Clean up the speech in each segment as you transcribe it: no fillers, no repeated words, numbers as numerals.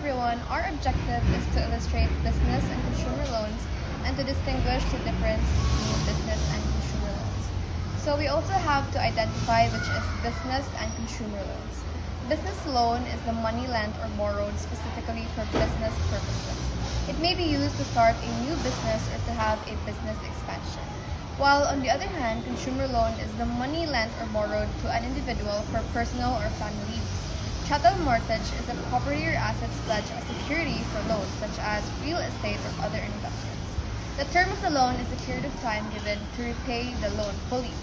everyone, our objective is to illustrate business and consumer loans and to distinguish the difference between business and consumer loans. So we also have to identify which is business and consumer loans. Business loan is the money lent or borrowed specifically for business purposes. It may be used to start a new business or to have a business expansion. While on the other hand, consumer loan is the money lent or borrowed to an individual for personal or family use. Chattel mortgage is a property or assets pledged as security for loans such as real estate or other investments. The term of the loan is the period of time given to repay the loan fully.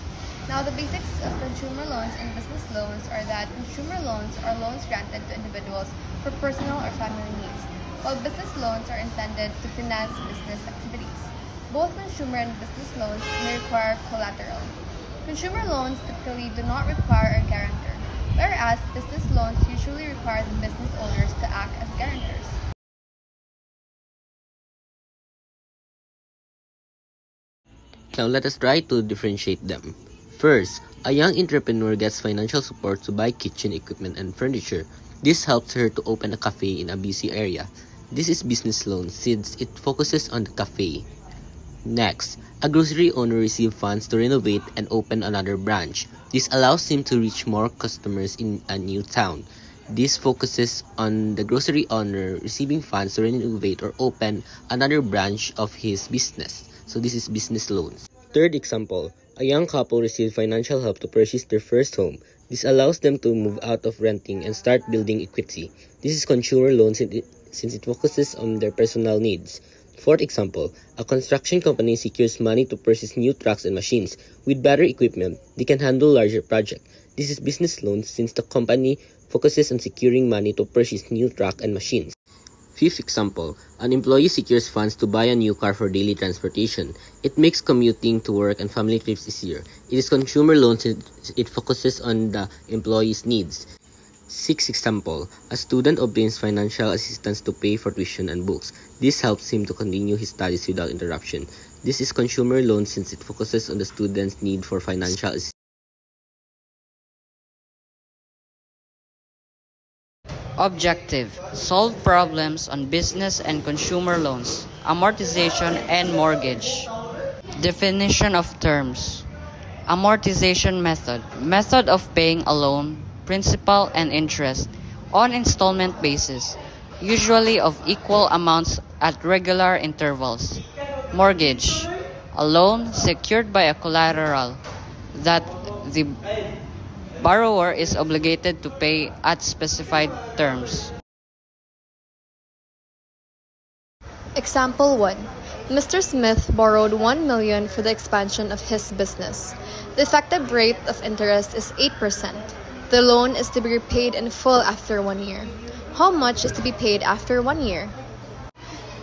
Now, the basics of consumer loans and business loans are that consumer loans are loans granted to individuals for personal or family needs, while business loans are intended to finance business activities. Both consumer and business loans may require collateral. Consumer loans typically do not require a guarantor, whereas business loans usually require the business owners to act as guarantors. Now let us try to differentiate them. First, a young entrepreneur gets financial support to buy kitchen equipment and furniture. This helps her to open a cafe in a busy area. This is business loan since it focuses on the cafe. Next, a grocery owner receives funds to renovate and open another branch. This allows him to reach more customers in a new town. This focuses on the grocery owner receiving funds to renovate or open another branch of his business. So this is business loans. Third example, a young couple receives financial help to purchase their first home. This allows them to move out of renting and start building equity. This is consumer loans since it focuses on their personal needs. Fourth example, a construction company secures money to purchase new trucks and machines. With better equipment, they can handle larger projects. This is business loans since the company focuses on securing money to purchase new truck and machines. Fifth example, an employee secures funds to buy a new car for daily transportation. It makes commuting to work and family trips easier. It is consumer loans since it focuses on the employee's needs. Sixth example, a student obtains financial assistance to pay for tuition and books. This helps him to continue his studies without interruption. This is consumer loan since it focuses on the student's need for financial assistance. Objective: solve problems on business and consumer loans, amortization and mortgage. Definition of terms. Amortization method. Method of paying a loan, principal and interest, on installment basis, usually of equal amounts at regular intervals. Mortgage. A loan secured by a collateral that the borrower is obligated to pay at specified terms. Example 1. Mr. Smith borrowed $1 million for the expansion of his business. The effective rate of interest is 8%. The loan is to be repaid in full after 1 year. How much is to be paid after 1 year?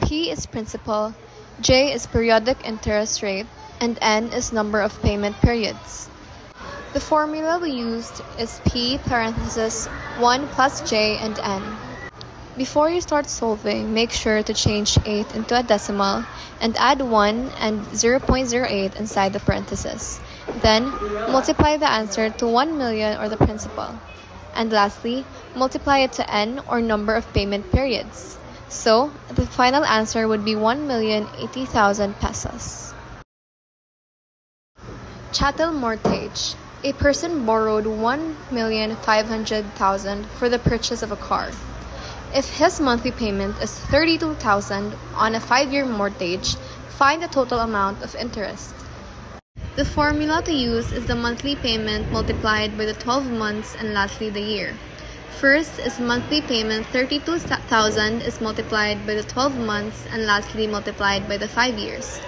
P is principal, J is periodic interest rate, and N is number of payment periods. The formula we used is P parenthesis 1 plus J and N. Before you start solving, make sure to change 8 into a decimal and add 1 and 0.08 inside the parenthesis. Then, multiply the answer to 1 million or the principal. And lastly, multiply it to N or number of payment periods. So, the final answer would be 1,080,000 pesos. Chattel mortgage. A person borrowed 1,500,000 for the purchase of a car. If his monthly payment is 32,000 on a 5-year mortgage, find the total amount of interest. The formula to use is the monthly payment multiplied by the 12 months and lastly the year. First is monthly payment 32,000 is multiplied by the 12 months and lastly multiplied by the 5 years.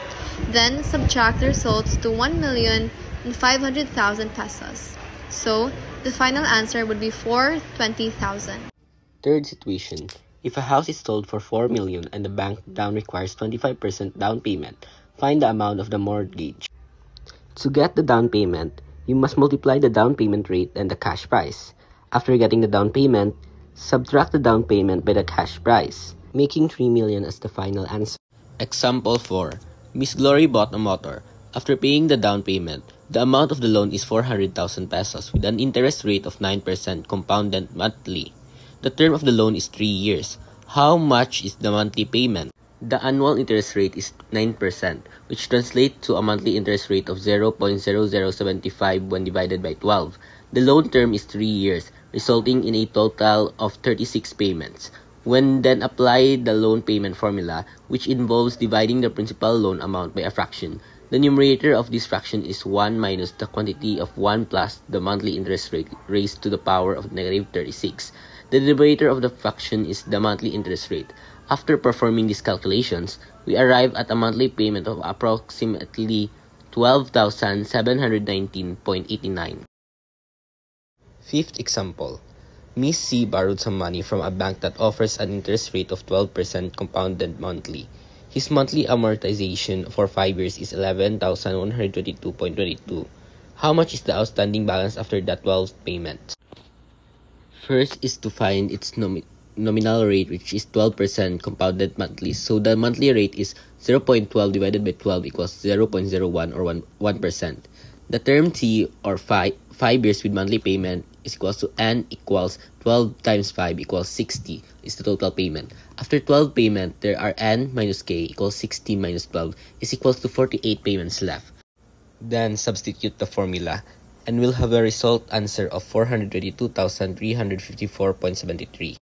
Then subtract the results to 1,500,000 pesos. So, the final answer would be 420,000. Third situation, if a house is sold for 4 million and the bank down requires 25% down payment, find the amount of the mortgage. To get the down payment, you must multiply the down payment rate and the cash price. After getting the down payment, subtract the down payment by the cash price, making 3 million as the final answer. Example 4. Miss Glory bought a motor. After paying the down payment, the amount of the loan is 400,000 pesos with an interest rate of 9% compounded monthly. The term of the loan is 3 years. How much is the monthly payment? The annual interest rate is 9%, which translates to a monthly interest rate of 0.0075 when divided by 12. The loan term is 3 years, resulting in a total of 36 payments. When then apply the loan payment formula, which involves dividing the principal loan amount by a fraction, the numerator of this fraction is 1 minus the quantity of 1 plus the monthly interest rate raised to the power of negative 36. The denominator of the fraction is the monthly interest rate. After performing these calculations, we arrive at a monthly payment of approximately 12,719.89. Fifth example. Miss C borrowed some money from a bank that offers an interest rate of 12% compounded monthly. His monthly amortization for 5 years is 11,122.22. How much is the outstanding balance after the 12 payments? First is to find its nominal rate, which is 12% compounded monthly. So the monthly rate is 0.12 divided by 12 equals 0.01 or 1%. The term T, or 5 years with monthly payment, is equals to N equals 12 times 5 equals 60 is the total payment. After 12 payment, there are N minus K equals 60 minus 12 is equals to 48 payments left. Then substitute the formula, and we'll have a result answer of 422,354.73.